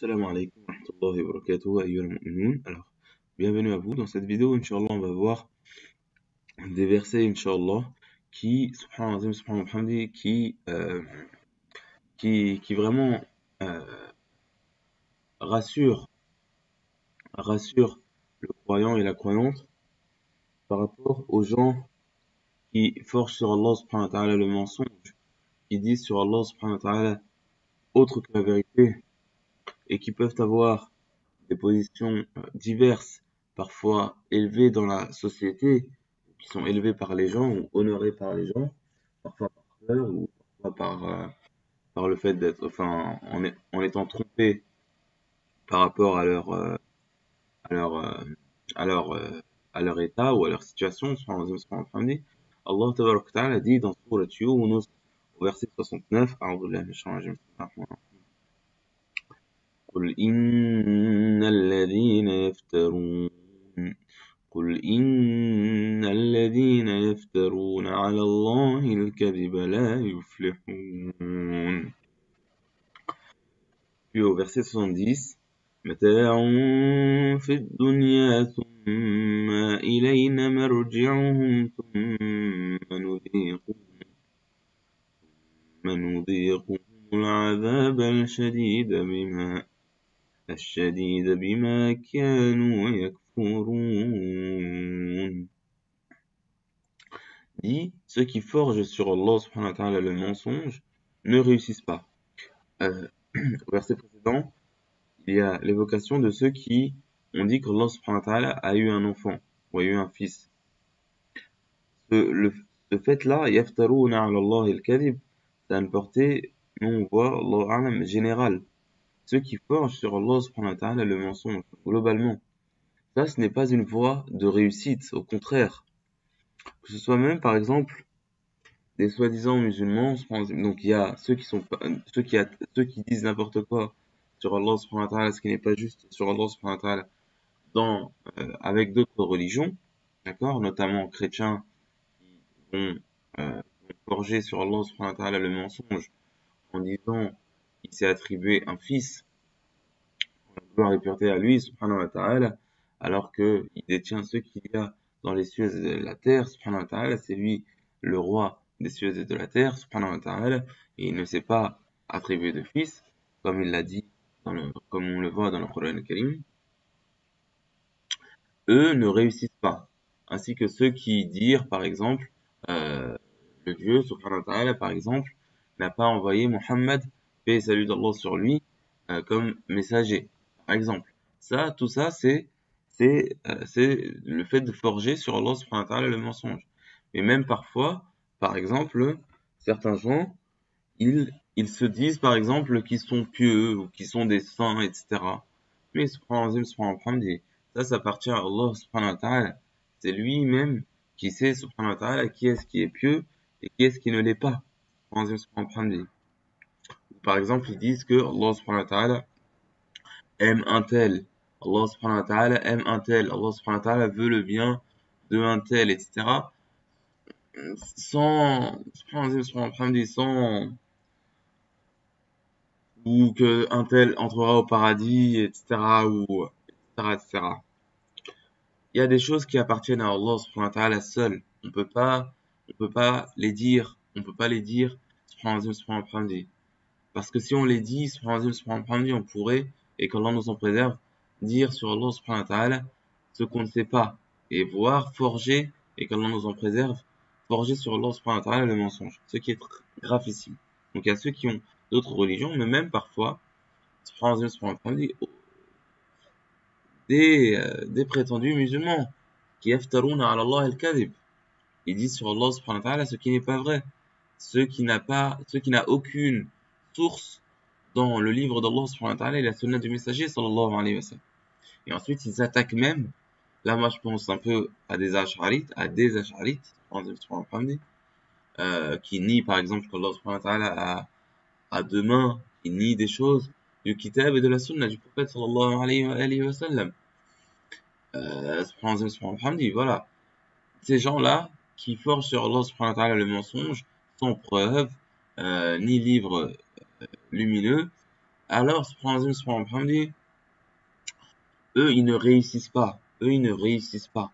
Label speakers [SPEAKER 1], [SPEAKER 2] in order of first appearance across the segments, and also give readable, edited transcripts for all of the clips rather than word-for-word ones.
[SPEAKER 1] Assalamu alaikum wa rahmatullahi wa barakatuh, ayyuhal mu'minun. Alors, bienvenue à vous. Dans cette vidéo, Inch'Allah, on va voir des versets, Inch'Allah, qui, subhanallah, subhanallah, hamdi, qui vraiment euh, rassurent, rassurent le croyant et la croyante par rapport aux gens qui forgent sur Allah subhanahu wa ta'ala le mensonge, qui disent sur Allah subhanahu wa ta'ala autre que la vérité et qui peuvent avoir des positions diverses, parfois élevées dans la société, qui sont élevées par les gens ou honorées par les gens, parfois par peur ou parfois par le fait d'être, enfin, en étant trompés par rapport à à leur, euh, à leur, euh, à leur état ou à leur situation. Allah Tabaraka wa Ta'ala dit dans Surat Yunus, au verset 69, أعوذ بالله من الشيطان الرجيم. قل إن الذين يفترون قل إن الذين يفترون على الله الكذب لا يفلحون. Puis au verset 70, متاع في الدنيا ثم إلينا مرجعهم ثم نذيقهم العذاب الشديد بما كانوا يكفرون. Dit, ceux qui forgent sur Allah subhanahu wa ta'ala le mensonge ne réussissent pas. Au verset précédent, il y a l'évocation de ceux qui ont dit qu'Allah subhanahu wa ta'ala a eu un enfant ou a eu un fils. Ce fait-là, yaftaruna ala Allah al-kadhib, ça a une portée, nous on voit, Allah a'lam, générale. Ceux qui forgent sur Allah subhanahu wa ta'ala le mensonge, globalement. Ça, ce n'est pas une voie de réussite, au contraire. Que ce soit même, par exemple, des soi-disant musulmans, donc il y a ceux qui disent n'importe quoi sur Allah subhanahu wa ta'ala, ce qui n'est pas juste sur Allah subhanahu wa ta'ala, avec d'autres religions, d'accord, notamment chrétiens qui vont forger sur Allah subhanahu wa ta'ala le mensonge en disant qu'il s'est attribué un fils, gloire et pureté à lui, subhanahu wa ta'ala, alors qu'il détient ce qu'il y a dans les cieux et de la terre, subhanahu wa ta'ala, c'est lui le roi des cieux et de la terre, subhanahu wa ta'ala, et il ne s'est pas attribué de fils, comme il l'a dit, comme on le voit dans le Coran al-Karim. Eux ne réussissent pas, ainsi que ceux qui dirent, par exemple, le Dieu, subhanahu wa ta'ala, par exemple, n'a pas envoyé Mohammed, paix et salut d'Allah sur lui, comme messager, par exemple. Tout ça, c'est le fait de forger sur Allah subhanahu wa ta'ala le mensonge. Et même parfois, par exemple, certains gens, ils se disent, par exemple, qu'ils sont pieux, ou qu'ils sont des saints, etc. Mais subhanahu wa ta'ala, ça appartient à Allah subhanahu wa ta'ala. C'est lui-même qui sait, subhanahu wa ta'ala, qui est-ce qui est pieux et qui est-ce qui ne l'est pas. Par exemple, ils disent que Allah subhanahu wa ta'ala aime un tel. Allah subhanahu wa ta'ala aime un tel. Allah subhanahu wa ta'ala veut le bien de un tel, etc. Sans ou que un tel entrera au paradis, etc. ou etc. etc. Il y a des choses qui appartiennent à Allah subhanahu wa ta'ala seul. On peut pas les dire. On peut pas les dire subhanahu wa ta'ala. Parce que si on les dit subhanahu wa ta'ala, on pourrait, et qu'Allah nous en préserve, dire sur Allah subhanahu wa ta'ala ce qu'on ne sait pas. Et voir forger, et qu'Allah nous en préserve, forger sur Allah subhanahu wa ta'ala le mensonge. Ce qui est gravissime. Donc il y a ceux qui ont d'autres religions, mais même parfois, subhanahu wa ta'ala, des prétendus musulmans qui yaftaruna ala Allah al-kadhib. Ils disent sur Allah subhanahu wa ta'ala ce qui n'est pas vrai, ce qui n'a aucune source dans le livre d'Allah subhanahu wa ta'ala et la sunna du messager sallallahu alayhi wa sallam. Et ensuite ils attaquent même, là moi je pense un peu à des ash'arites, qui nient par exemple qu'Allah subhanahu wa ta'ala a deux mains, qui nient des choses du kitab et de la sunna du prophète sallallahu alayhi wa sallam. Voilà. Ces gens-là qui forgent sur Allah subhanahu wa ta'ala le mensonge sans preuve, ni livre lumineux, Alors, subhanallah, alhamdi, eux, ils ne réussissent pas. Eux, ils ne réussissent pas.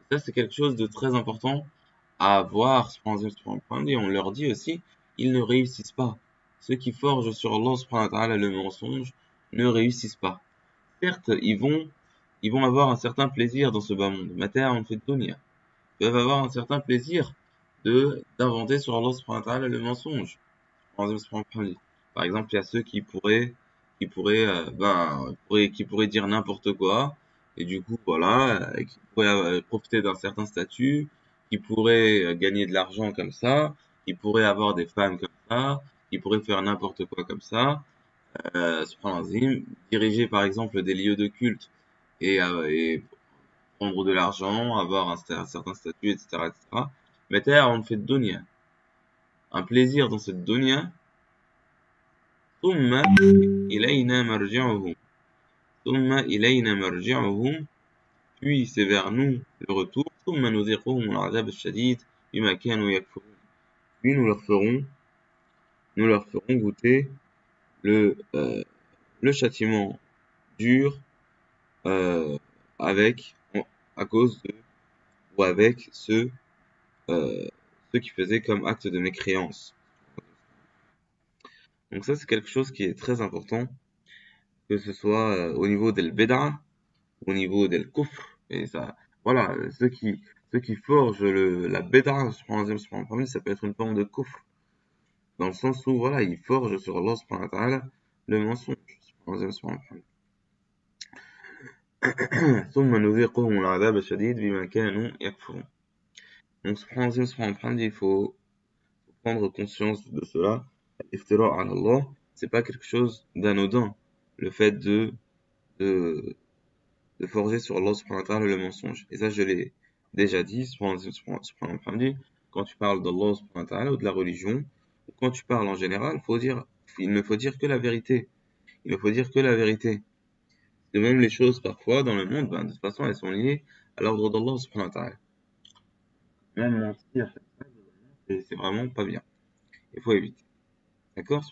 [SPEAKER 1] Ça, c'est quelque chose de très important à avoir, subhanallah, alhamdi. On leur dit aussi, ils ne réussissent pas. Ceux qui forgent sur Allah, subhanahu wa ta'ala, le mensonge, ne réussissent pas. Certes, ils vont avoir un certain plaisir dans ce bas monde. Mata' on fait dunya. Ils peuvent avoir un certain plaisir d'inventer sur Allah subhanahu wa ta'ala le mensonge. Par exemple, il y a ceux qui pourraient dire n'importe quoi, et du coup, voilà, qui pourraient profiter d'un certain statut, qui pourraient gagner de l'argent comme ça, qui pourraient avoir des femmes comme ça, qui pourraient faire n'importe quoi comme ça, subhanallah, diriger par exemple des lieux de culte et prendre de l'argent, avoir un certain statut, etc., etc. Mais on fait de dunya, un plaisir dans cette dunya. ثم إلينا مرجعهم ثم إلينا مرجعهم puis c'est vers nous le retour ثم نذيقهم العذاب الشديد بما كانوا يكفرون puis nous leur ferons goûter le le châtiment dur euh, avec à cause de ou avec ceux qui faisaient comme acte de mécréance. Donc ça c'est quelque chose qui est très important, que ce soit au niveau del bid'a, au niveau del kufr, et ça, voilà, ceux qui forgent la bid'a, ça peut être une forme de kufr, dans le sens où, voilà, ils forgent sur Allah subhanahu wa ta'ala le mensonge. ثم نذيقهم العذاب الشديد بما كانوا يكفرون. Donc, il faut prendre conscience de cela. Iftira ala Allah, c'est pas quelque chose d'anodin, le fait de, de forger sur Allah subhanahu wa ta'ala le mensonge. Et ça, je l'ai déjà dit, quand tu parles d'Allah subhanahu wa ta'ala ou de la religion, ou quand tu parles en général, il ne faut dire que la vérité. Il ne faut dire que la vérité. Et même les choses, parfois, dans le monde, ben, de toute façon, elles sont liées à l'ordre d'Allah subhanahu wa ta'ala. Même mentir, c'est vraiment pas bien. Il faut éviter. D'accord?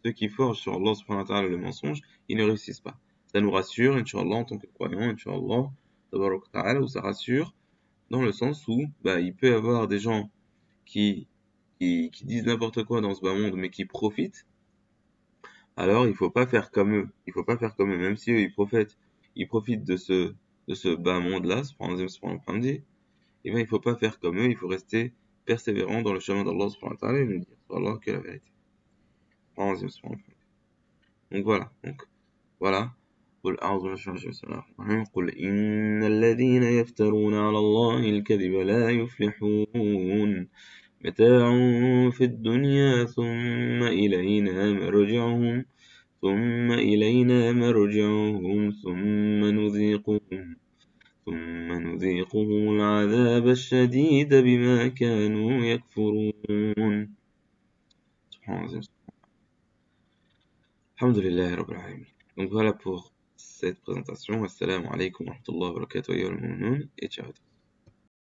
[SPEAKER 1] Ceux qui forgent sur Allah subhanahu wa ta'ala le mensonge, ils ne réussissent pas. Ça nous rassure, Inch'Allah, en tant que croyants, Inch'Allah, tabarak wa ta'ala, où ça rassure, dans le sens où, bah, il peut y avoir des gens qui, qui disent n'importe quoi dans ce bas monde, mais qui profitent. Alors, il faut pas faire comme eux. Il faut pas faire comme eux. Même si eux, ils profitent de ce bas monde-là, et bien, il faut pas faire comme eux. Il faut rester persévérant dans le chemin d'Allah subhanahu wa ta'ala et nous dire sur Allah que la vérité. Donc voilà. Donc, voilà. قل أعوذ بالله من الشيطان الرجيم قل إن الذين يفترون على الله الكذب لا يفلحون متاع في الدنيا ثم إلينا مرجعهم ثم نذيقهم العذاب الشديد بما كانوا يكفرون سبحان الله. Alhamdulillah Rabbil Alamin. Donc voilà pour cette présentation. Assalamu alaikum wa rahmatullahi wa barakatuh et ciao.